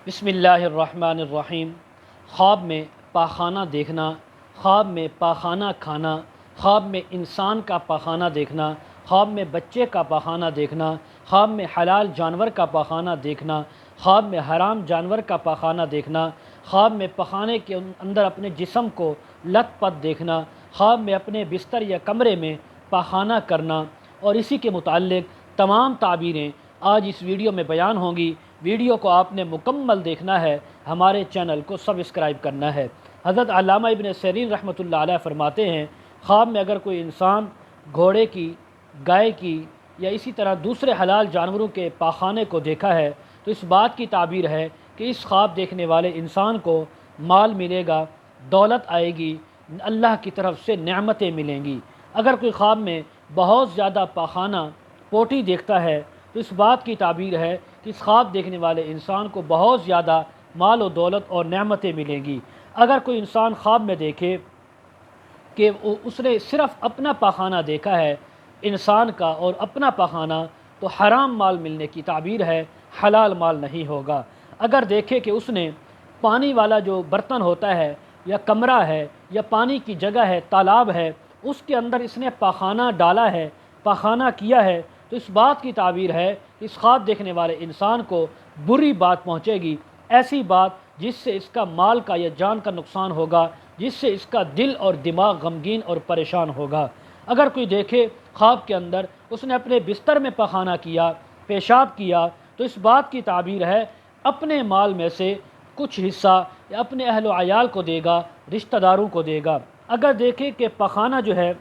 بسم اللہ الرحمن الرحیم۔ خواب میں پاخانہ دیکھنا، خواب میں پاخانہ کھانا، خواب میں انسان کا پاخانہ دیکھنا، خواب میں بچے کا پاخانہ دیکھنا، خواب میں حلال جانور کا پاخانہ دیکھنا، خواب میں حرام جانور کا پاخانہ دیکھنا، خواب میں پخانے کے اندر اپنے جسم کو لت پت دیکھنا، خواب میں اپنے بستر یا کمرے میں پاخانہ کرنا اور اسی کے متعلق تمام تعبیریں آج اس ویڈیو میں بیان ہوں گی۔ ویڈیو کو آپ نے مکمل دیکھنا ہے، ہمارے چینل کو سبسکرائب کرنا ہے۔ حضرت علامہ ابن سیرین رحمۃ اللہ علیہ فرماتے ہیں، خواب میں اگر کوئی انسان گھوڑے کی، گائے کی یا اسی طرح دوسرے حلال جانوروں کے پاخانے کو دیکھا ہے تو اس بات کی تعبیر ہے کہ اس خواب دیکھنے والے انسان کو مال ملے گا، دولت آئے گی، اللہ کی طرف سے نعمتیں ملیں گی۔ اگر کوئی خواب میں بہت زیادہ پاخانہ پوٹی دیکھتا ہے تو اس بات کی تعبیر ہے کہ اس خواب دیکھنے والے انسان کو بہت زیادہ مال و دولت اور نعمتیں ملیں گی۔ اگر کوئی انسان خواب میں دیکھے کہ اس نے صرف اپنا پاخانہ دیکھا ہے انسان کا اور اپنا پاخانہ، تو حرام مال ملنے کی تعبیر ہے، حلال مال نہیں ہوگا۔ اگر دیکھے کہ اس نے پانی والا جو برتن ہوتا ہے یا کمرہ ہے یا پانی کی جگہ ہے، تالاب ہے، اس کے اندر اس نے پاخانہ ڈالا ہے، پاخانہ کیا ہے، تو اس بات کی تعبیر ہے کہ اس خواب دیکھنے والے انسان کو بری بات پہنچے گی، ایسی بات جس سے اس کا مال کا یا جان کا نقصان ہوگا، جس سے اس کا دل اور دماغ غمگین اور پریشان ہوگا۔ اگر کوئی دیکھے خواب کے اندر اس نے اپنے بستر میں پخانہ کیا، پیشاب کیا، تو اس بات کی تعبیر ہے اپنے مال میں سے کچھ حصہ یا اپنے اہل و عیال کو دے گا، رشتہ داروں کو دے گا۔ اگر دیکھے کہ پخانہ جو ہے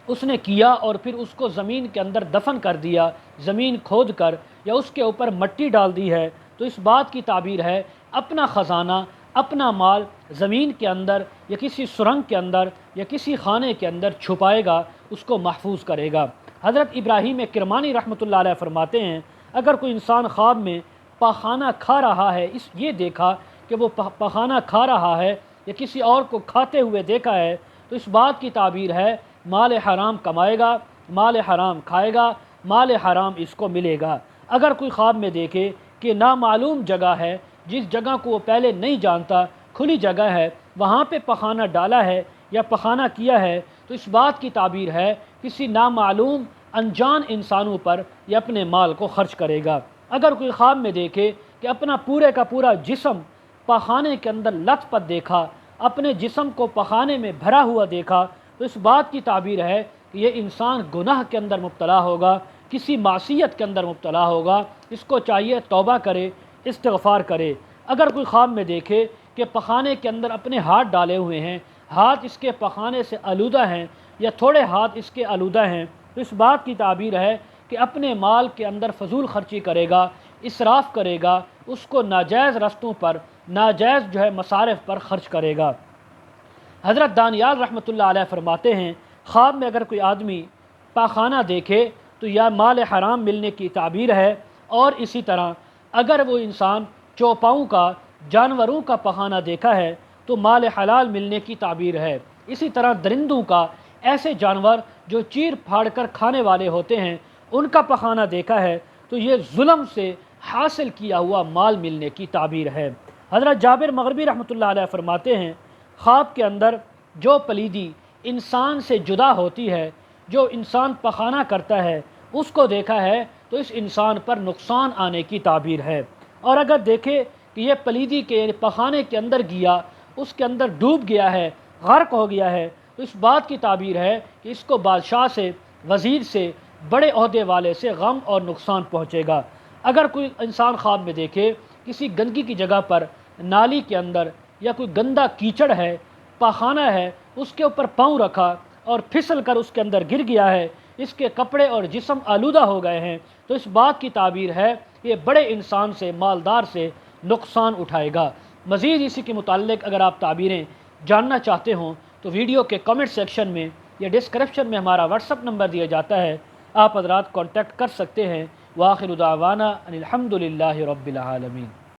اس نے کیا اور پھر اس کو زمین کے اندر دفن کر دیا، زمین کھود کر یا اس کے اوپر مٹی ڈال دی ہے، تو اس بات کی تعبیر ہے اپنا خزانہ، اپنا مال زمین کے اندر یا کسی سرنگ کے اندر یا کسی خانے کے اندر چھپائے گا، اس کو محفوظ کرے گا۔ حضرت ابراہیم کرمانی رحمۃ اللہ علیہ فرماتے ہیں، اگر کوئی انسان خواب میں پاخانہ کھا رہا ہے، یہ دیکھا کہ وہ پاخانہ کھا رہا ہے یا کسی اور کو کھاتے ہوئے دیکھا ہے، تو اس بات کی تعبیر ہے مال حرام کمائے گا، مال حرام کھائے گا، مال حرام اس کو ملے گا۔ اگر کوئی خواب میں دیکھے کہ نامعلوم جگہ ہے، جس جگہ کو وہ پہلے نہیں جانتا، کھلی جگہ ہے، وہاں پہ پخانہ ڈالا ہے یا پخانہ کیا ہے، تو اس بات کی تعبیر ہے کسی نامعلوم انجان انسانوں پر یہ اپنے مال کو خرچ کرے گا۔ اگر کوئی خواب میں دیکھے کہ اپنا پورے کا پورا جسم پخانے کے اندر لت پت دیکھا، اپنے جسم کو پخانے میں بھرا ہوا دیکھا، تو اس بات کی تعبیر ہے کہ یہ انسان گناہ کے اندر مبتلا ہوگا، کسی معصیت کے اندر مبتلا ہوگا، اس کو چاہیے توبہ کرے، استغفار کرے۔ اگر کوئی خواب میں دیکھے کہ پخانے کے اندر اپنے ہاتھ ڈالے ہوئے ہیں، ہاتھ اس کے پخانے سے آلودہ ہیں یا تھوڑے ہاتھ اس کے آلودہ ہیں، تو اس بات کی تعبیر ہے کہ اپنے مال کے اندر فضول خرچی کرے گا، اسراف کرے گا، اس کو ناجائز رستوں پر، ناجائز جو ہے مصارف پر خرچ کرے گا۔ حضرت دانیال رحمۃ اللہ علیہ فرماتے ہیں، خواب میں اگر کوئی آدمی پاخانہ دیکھے تو یا مال حرام ملنے کی تعبیر ہے، اور اسی طرح اگر وہ انسان چوپاؤں کا، جانوروں کا پخانہ دیکھا ہے تو مال حلال ملنے کی تعبیر ہے۔ اسی طرح درندوں کا، ایسے جانور جو چیر پھاڑ کر کھانے والے ہوتے ہیں، ان کا پخانہ دیکھا ہے تو یہ ظلم سے حاصل کیا ہوا مال ملنے کی تعبیر ہے۔ حضرت جابر مغربی رحمۃ اللہ علیہ فرماتے ہیں، خواب کے اندر جو پلیدی انسان سے جدا ہوتی ہے، جو انسان پخانہ کرتا ہے، اس کو دیکھا ہے تو اس انسان پر نقصان آنے کی تعبیر ہے۔ اور اگر دیکھے کہ یہ پلیدی کے پخانے کے اندر گیا، اس کے اندر ڈوب گیا ہے، غرق ہو گیا ہے، تو اس بات کی تعبیر ہے کہ اس کو بادشاہ سے، وزیر سے، بڑے عہدے والے سے غم اور نقصان پہنچے گا۔ اگر کوئی انسان خواب میں دیکھے کسی گندگی کی جگہ پر، نالی کے اندر یا کوئی گندا کیچڑ ہے، پاخانہ ہے، اس کے اوپر پاؤں رکھا اور پھسل کر اس کے اندر گر گیا ہے، اس کے کپڑے اور جسم آلودہ ہو گئے ہیں، تو اس بات کی تعبیر ہے کہ یہ بڑے انسان سے، مالدار سے نقصان اٹھائے گا۔ مزید اسی کے متعلق اگر آپ تعبیریں جاننا چاہتے ہوں تو ویڈیو کے کمنٹ سیکشن میں یا ڈسکرپشن میں ہمارا واٹس اپ نمبر دیا جاتا ہے، آپ حضرات کانٹیکٹ کر سکتے ہیں۔ وآخر دعوانا ان الحمد للہ رب العالمین۔